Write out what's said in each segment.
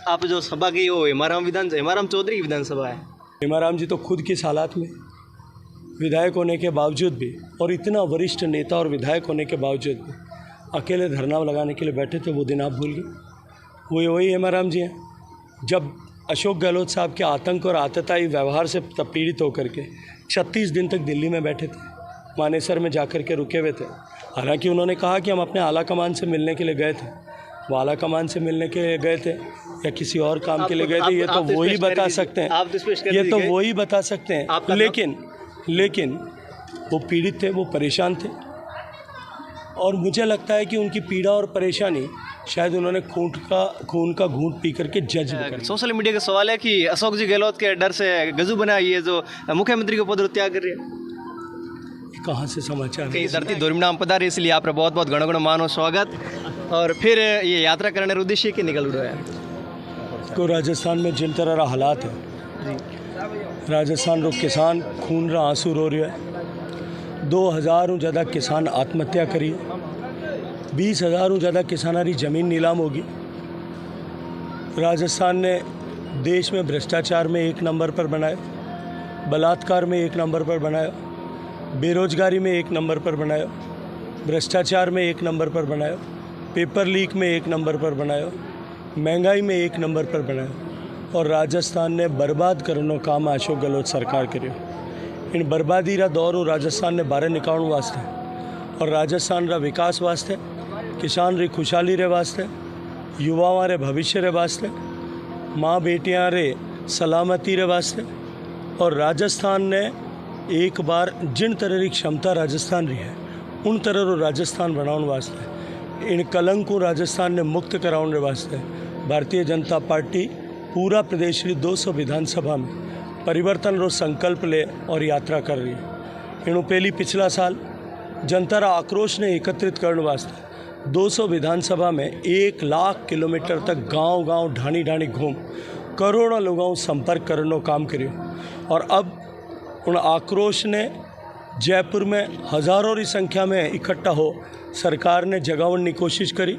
आप जो सभा गई हो हेमाराम चौधरी की विधानसभा है। हेमाराम जी तो खुद किस हालात में, विधायक होने के बावजूद भी और इतना वरिष्ठ नेता और विधायक होने के बावजूद भी अकेले धरना लगाने के लिए बैठे थे। वो दिन आप भूल गए। वही हेमाराम जी हैं जब अशोक गहलोत साहब के आतंक और आतताई व्यवहार से पीड़ित होकर के 36 दिन तक दिल्ली में बैठे थे, मानेसर में जाकर के रुके हुए थे। हालांकि उन्होंने कहा कि हम अपने आला कमान से मिलने के लिए गए थे। वो आला कमान से मिलने के लिए गए थे या किसी और काम के लिए गए थे, ये तो वही बता सकते हैं। ये तो वही बता सकते हैं। लेकिन वो पीड़ित थे, वो परेशान थे, और मुझे लगता है कि उनकी पीड़ा और परेशानी शायद उन्होंने खून का घूंट पी करके जज कर। सोशल मीडिया का सवाल है कि अशोक जी गहलोत के डर से गजू बना ये जो मुख्यमंत्री को पद त्याग कर रही है। कहाँ से समाचार कई धरती धोरीनाम पधारे, इसलिए आप बहुत बहुत गण मानो स्वागत। और फिर ये यात्रा करने उद्देश्य के निकल रहा है तो राजस्थान में जिन तरह हालात है, राजस्थान रो किसान खून रा आंसू रो रहा है। 2000 ज़्यादा किसान आत्महत्या करी, 20,000 ज़्यादा किसानारी ज़मीन नीलाम होगी। राजस्थान ने देश में भ्रष्टाचार में 1 नंबर पर बनाया, बलात्कार में 1 नंबर पर बनाया, बेरोजगारी में 1 नंबर पर बनाया, भ्रष्टाचार में 1 नंबर पर बनाया, पेपर लीक में 1 नंबर पर बनाया, महंगाई में 1 नंबर पर बनाया। और राजस्थान ने बर्बाद करनो काम अशोक गहलोत सरकार करियो। इन बर्बादी रा दौर राजस्थान ने बाहर निकालने वास्ते और राजस्थान रा विकास वास्ते, किसान री खुशहाली रे वास्ते, युवाओं रे भविष्य रे वास्ते, माँ बेटियां रे सलामती रे वास्ते, और राजस्थान ने एक बार जिन तरह की क्षमता राजस्थान रही है उन तरह रो राजस्थान बनाने वास्ते, इन कलंक को राजस्थान ने मुक्त कराने वास्ते भारतीय जनता पार्टी पूरा प्रदेश री 200 विधानसभा में परिवर्तन रो संकल्प ले और यात्रा कर रही है। इनू पहली पिछला साल जनता रा आक्रोश ने एकत्रित करने वास्ते 200 विधानसभा में 1 लाख किलोमीटर तक गांव ढाणी घूम करोड़ों लोगों संपर्क करने काम करियो। और अब उन आक्रोश ने जयपुर में हज़ारों की संख्या में इकट्ठा हो सरकार ने जगावन की कोशिश करी,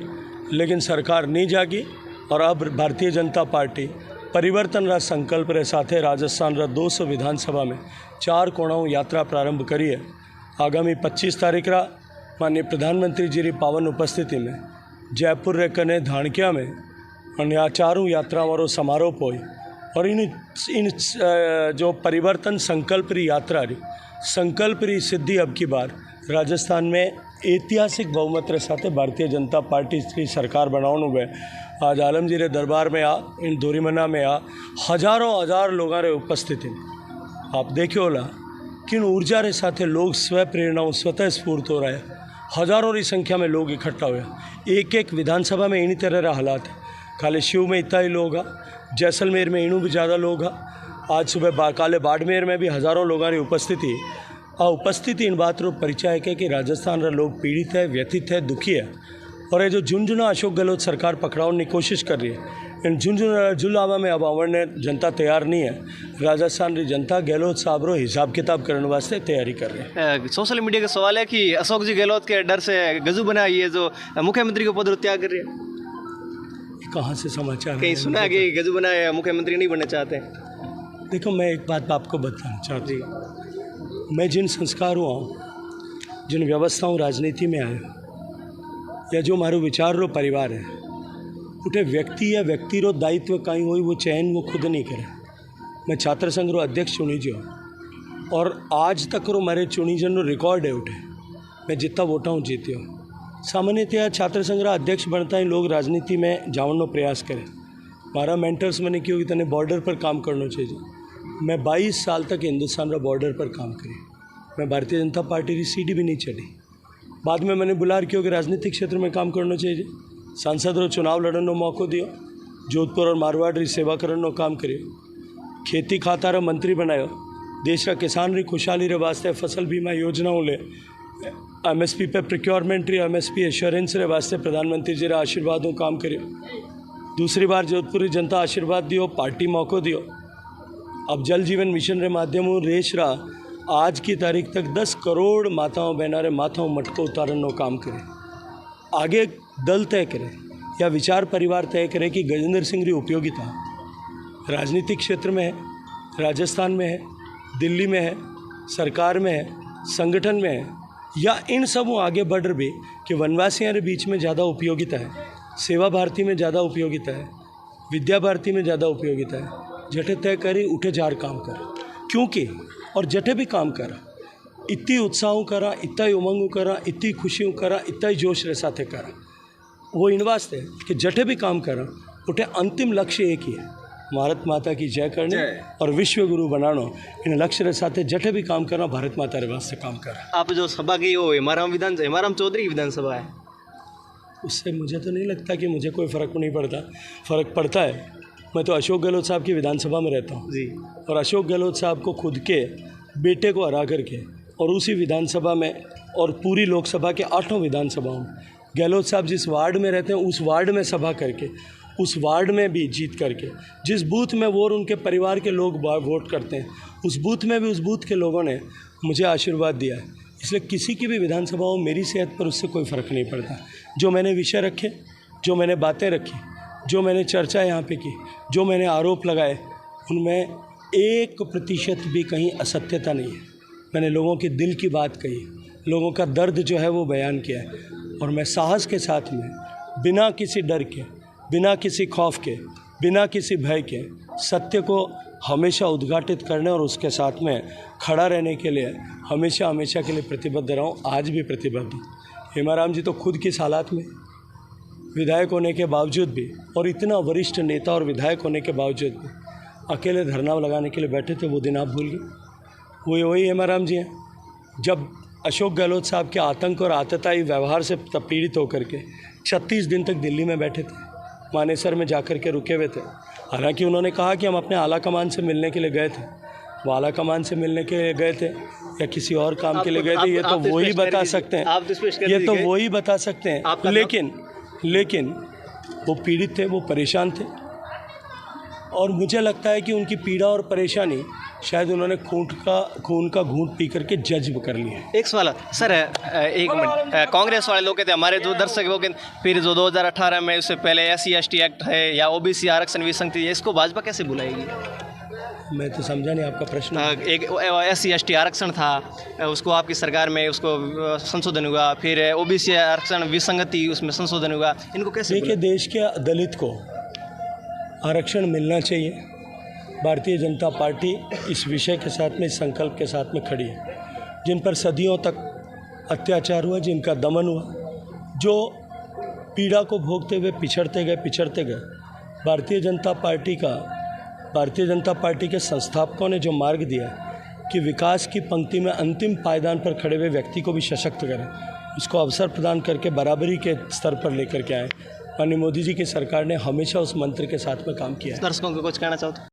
लेकिन सरकार नहीं जागी। और अब भारतीय जनता पार्टी परिवर्तन रा संकल्प रे साथे राजस्थान रा 200 विधानसभा में 4 कोणाओं यात्रा प्रारंभ करी है। आगामी 25 तारीख रा माननीय प्रधानमंत्री जी री पावन उपस्थिति में जयपुर रे कने धाणकिया में और चारों यात्रा वालों समारोह होई। और इन जो परिवर्तन संकल्प री यात्रा री संकल्प री सिद्धि अब की बार राजस्थान में ऐतिहासिक बहुमत रे साथे भारतीय जनता पार्टी की सरकार बनाने हुए आज आलमगीर रे दरबार में आ, इन धोरीमना में आ हज़ार लोगों रे उपस्थिति में आप देखियो होला कि ऊर्जा रे साथे लोग स्व प्रेरणाओं स्वतः स्फूर्त हो रहा है। हज़ारों की संख्या में लोग इकट्ठा हुए। एक विधानसभा में इन्हीं तरह हालात है। खाली शिव में इतना ही लोग आ, जैसलमेर में इनू भी ज़्यादा लोग आ, आज सुबह काले बाड़मेर में भी हज़ारों लोगों की उपस्थिति इन बात रो परिचय है कि राजस्थान रा लोग पीड़ित है, व्यथित है, दुखी है। और ये जो झुंझुना अशोक गहलोत सरकार पकड़ाने की कोशिश कर रही है, इन झुंझुना में अब आवड़ने जनता तैयार नहीं है। राजस्थान की जनता गहलोत साहब रो हिसाब किताब करने वास्ते तैयारी कर रही है। सोशल मीडिया का सवाल है कि अशोक जी गहलोत के डर से गजू बना ये जो मुख्यमंत्री को पद त्याग कर रही है। कहाँ से समाचार कहीं सुना है कि गजू बना मुख्यमंत्री नहीं बनना चाहते? देखो, मैं एक बात आपको बताना चाहती हूँ। मैं जिन संस्कार हुआ, जिन व्यवस्थाओं राजनीति में आया या जो मारो विचार रो परिवार है, उठे व्यक्ति या व्यक्ति रो दायित्व कहीं हो वो चयन वो खुद नहीं करे। मैं छात्र संघ रो अध्यक्ष चुनी जो और आज तक रो मारे चुनीजन रो रिकॉर्ड है। उठे मैं जितना वोटा हूँ जीत्यो। सामान्यतया छात्र संघ रा अध्यक्ष बनता ही लोग राजनीति में जावनो प्रयास करें। मारा मेंटर्स मैंने क्यों कि तने बॉर्डर पर काम करना चाहिए। मैं 22 साल तक हिंदुस्तान रा बॉर्डर पर काम करी। मैं भारतीय जनता पार्टी की सीढ़ी भी नहीं चढ़ी। बाद में मैंने बुलार क्यों कि राजनीतिक क्षेत्र में काम करना चाहिए। सांसद रो चुनाव लड़ने मौको दियो, जोधपुर और मारवाड़ री सेवा करने काम करियो, खेती खाता रा मंत्री बनायो, देश का किसान री खुशहाली रे वास्ते फसल बीमा योजनाओं ले, MSP पे प्रिक्योरमेंट री MSP एश्योरेंस रे वास्ते प्रधानमंत्री जी रा आशीर्वादों काम करियो। दूसरी बार जोधपुर री जनता आशीर्वाद दियो, पार्टी मौको दियो। अब जल जीवन मिशन रे माध्यमों रेश रा आज की तारीख तक 10 करोड़ माताओं बहना रे माथाओं मटको उतारनो काम करे। आगे दल तय करे, या विचार परिवार तय करे कि गजेंद्र सिंह की उपयोगिता राजनीतिक क्षेत्र में है, राजस्थान में है, दिल्ली में है, सरकार में है, संगठन में है, या इन सब आगे बढ़ रहे कि वनवासियों के बीच में ज़्यादा उपयोगिता है, सेवा भारती में ज़्यादा उपयोगिता है, विद्या भारती में ज़्यादा उपयोगिता है। जठे तय करी उठे जार काम कर, क्योंकि और जठे भी काम करा इतनी उत्साह करा, इतना ही उमंग करा, इतनी खुशी करा, इतना ही जोश रे साथे करा। वो इन वास्ते कि जठे भी काम करा उठे अंतिम लक्ष्य एक ही है, भारत माता की जय करने और विश्व गुरु बनाना। इन लक्ष्य रे साथे जठे भी काम करना भारत माता रे वास्ते काम करा। आप जो सभा की वो हेमाराम चौधरी की विधानसभा है, उससे मुझे तो नहीं लगता कि मुझे कोई फ़र्क नहीं पड़ता। फ़र्क पड़ता है, मैं तो अशोक गहलोत साहब की विधानसभा में रहता हूँ जी, और अशोक गहलोत साहब को खुद के बेटे को हरा करके और उसी विधानसभा में और पूरी लोकसभा के 8 विधानसभाओं में गहलोत साहब जिस वार्ड में रहते हैं उस वार्ड में सभा करके, उस वार्ड में भी जीत करके, जिस बूथ में वो और उनके परिवार के लोग वोट करते हैं उस बूथ में भी उस बूथ के लोगों ने मुझे आशीर्वाद दिया है। इसलिए किसी की भी विधानसभाओं मेरी सेहत पर उससे कोई फ़र्क नहीं पड़ता। जो मैंने विषय रखे, जो मैंने बातें रखी, जो मैंने चर्चा यहाँ पे की, जो मैंने आरोप लगाए, उनमें 1% भी कहीं असत्यता नहीं है। मैंने लोगों के दिल की बात कही, लोगों का दर्द जो है वो बयान किया है, और मैं साहस के साथ में बिना किसी डर के, बिना किसी खौफ के, बिना किसी भय के सत्य को हमेशा उद्घाटित करने और उसके साथ में खड़ा रहने के लिए हमेशा हमेशा के लिए प्रतिबद्ध रहा हूँ, आज भी प्रतिबद्ध हूँ। हेमाराम जी तो खुद किस हालात में विधायक होने के बावजूद भी और इतना वरिष्ठ नेता और विधायक होने के बावजूद भी अकेले धरना लगाने के लिए बैठे थे, वो दिन आप भूल गए। वही हेमाराम जी हैं जब अशोक गहलोत साहब के आतंक और आतताई व्यवहार से पीड़ित होकर के 36 दिन तक दिल्ली में बैठे थे, मानेसर में जाकर के रुके हुए थे। हालांकि उन्होंने कहा कि हम अपने आला कमान से मिलने के लिए गए थे, वो आला कमान से मिलने के लिए गए थे या किसी और काम के लिए गए थे, ये तो वही बता सकते हैं, ये तो वही बता सकते हैं। लेकिन वो पीड़ित थे, वो परेशान थे, और मुझे लगता है कि उनकी पीड़ा और परेशानी शायद उन्होंने खून का घूंट पी करके जज्ब कर लिया। एक सवाल सर, एक मिनट, कांग्रेस वाले लोग कहते हैं, हमारे जो दर्शक वो कहते फिर जो 2018 में उससे पहले SC/ST एक्ट है या OBC आरक्षण विसंगति है, इसको भाजपा कैसे बुलाएगी? मैं तो समझा नहीं आपका प्रश्न। एक SC/ST आरक्षण था, उसको आपकी सरकार में उसको संशोधन हुआ, फिर OBC आरक्षण विसंगति उसमें संशोधन हुआ, इनको कैसे? देखिए, देश के दलित को आरक्षण मिलना चाहिए। भारतीय जनता पार्टी इस विषय के साथ में, इस संकल्प के साथ में खड़ी है। जिन पर सदियों तक अत्याचार हुआ, जिनका दमन हुआ, जो पीड़ा को भोगते हुए पिछड़ते गए, भारतीय जनता पार्टी के संस्थापकों ने जो मार्ग दिया कि विकास की पंक्ति में अंतिम पायदान पर खड़े हुए व्यक्ति को भी सशक्त करें, उसको अवसर प्रदान करके बराबरी के स्तर पर लेकर के आए। माननीय मोदी जी की सरकार ने हमेशा उस मंत्र के साथ में काम किया है। दर्शकों को कुछ कहना चाहते?